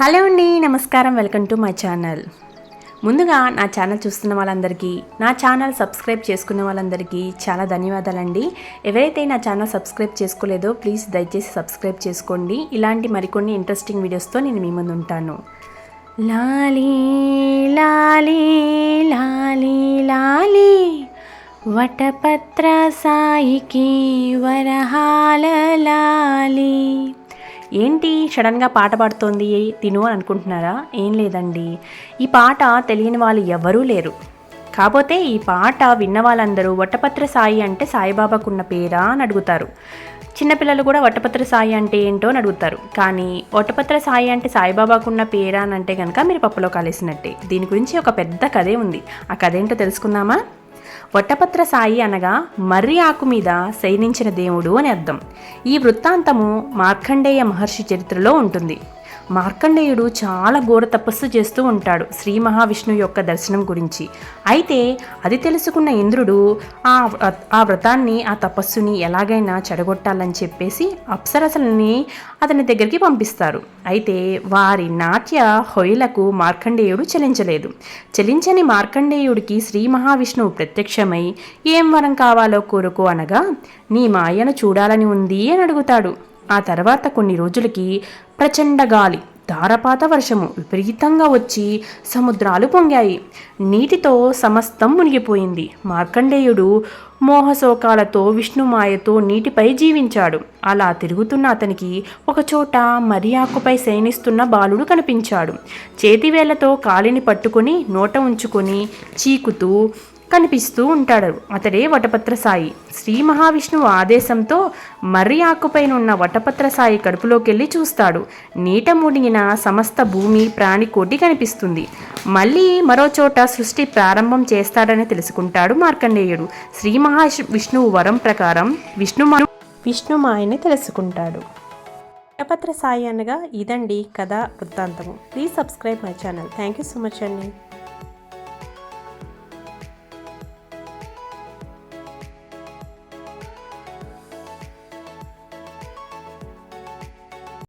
Hello అండి, నమస్కారం. Welcome to my channel. ముందుగా నా ఛానల్ చూస్తున్న వాళ్ళందరికీ, నా ఛానల్ సబ్స్క్రైబ్ చేసుకున్న వాళ్ళందరికీ చాలా ధన్యవాదాలండి. ఎవరైతే నా ఛానల్ సబ్స్క్రైబ్ చేసుకోలేదో ప్లీజ్ దయచేసి సబ్స్క్రైబ్ చేసుకోండి. ఇలాంటి మరికొన్ని ఇంట్రెస్టింగ్ వీడియోస్తో నేను మీ ముందు ఉంటాను. లాలీ లాలీ లాలీ లాలీ వటపత్ర సాయికి వరహాల లాలీ. ఏంటి సడన్గా పాట పాడుతోంది తిను అని అనుకుంటున్నారా? ఏం లేదండి, ఈ పాట తెలియని వాళ్ళు ఎవరూ లేరు. కాకపోతే ఈ పాట విన్న వాళ్ళందరూ వటపత్ర సాయి అంటే సాయిబాబాకు ఉన్న పేరా అని అడుగుతారు. చిన్నపిల్లలు కూడా వటపత్ర సాయి అంటే ఏంటో అని అడుగుతారు. కానీ వటపత్ర సాయి అంటే సాయిబాబాకు ఉన్న పేరా అని అంటే కనుక మీరు పప్పులో కాలేసినట్టే. దీని గురించి ఒక పెద్ద కథే ఉంది. ఆ కథ ఏంటో తెలుసుకుందామా? వటపత్ర సాయి అనగా మర్రి ఆకు మీద శయనించిన దేవుడు అని అర్థం. ఈ వృత్తాంతము మార్కండేయ మహర్షి చరిత్రలో ఉంటుంది. మార్కండేయుడు చాలా ఘోర తపస్సు చేస్తూ ఉంటాడు శ్రీ మహావిష్ణువు యొక్క దర్శనం గురించి. అయితే అది తెలుసుకున్న ఇంద్రుడు ఆ వ్రతాన్ని, ఆ తపస్సుని ఎలాగైనా చెడగొట్టాలని చెప్పేసి అప్సరసలని అతని దగ్గరికి పంపిస్తారు. అయితే వారి నాట్య హొయలకు మార్కండేయుడు చలించలేదు. చలించని మార్కండేయుడికి శ్రీ మహావిష్ణువు ప్రత్యక్షమై ఏం వరం కావాలో కోరుకో అనగా, నీ మాయను చూడాలని ఉంది అని అడుగుతాడు. ఆ తర్వాత కొన్ని రోజులకి ప్రచండ గాలి, ధారపాత వర్షము విపరీతంగా వచ్చి సముద్రాలు పొంగాయి. నీటితో సమస్తం మునిగిపోయింది. మార్కండేయుడు మోహశోకాలతో విష్ణుమాయతో నీటిపై జీవించాడు. అలా తిరుగుతున్న అతనికి ఒకచోట మర్రి ఆకుపై శయనిస్తున్న బాలుడు కనిపించాడు. చేతివేళ్లతో కాలిని పట్టుకొని నోట ఉంచుకొని చీకుతూ కనిపిస్తూ ఉంటాడు. అతడే వటపత్ర సాయి. శ్రీ మహావిష్ణువు ఆదేశంతో మర్రి ఆకుపైనున్న వటపత్ర సాయి కడుపులోకెళ్ళి చూస్తాడు. నీట మునిగిన సమస్త భూమి ప్రాణికోటి కనిపిస్తుంది. మళ్ళీ మరోచోట సృష్టి ప్రారంభం చేస్తాడని తెలుసుకుంటాడు మార్కండేయుడు. శ్రీ మహావిష్ణువు వరం ప్రకారం విష్ణుమాయని తెలుసుకుంటాడు. వటపత్ర సాయి అనగా ఇదండి కథ వృత్తాంతము. Please subscribe my channel. Thank you so much అండి.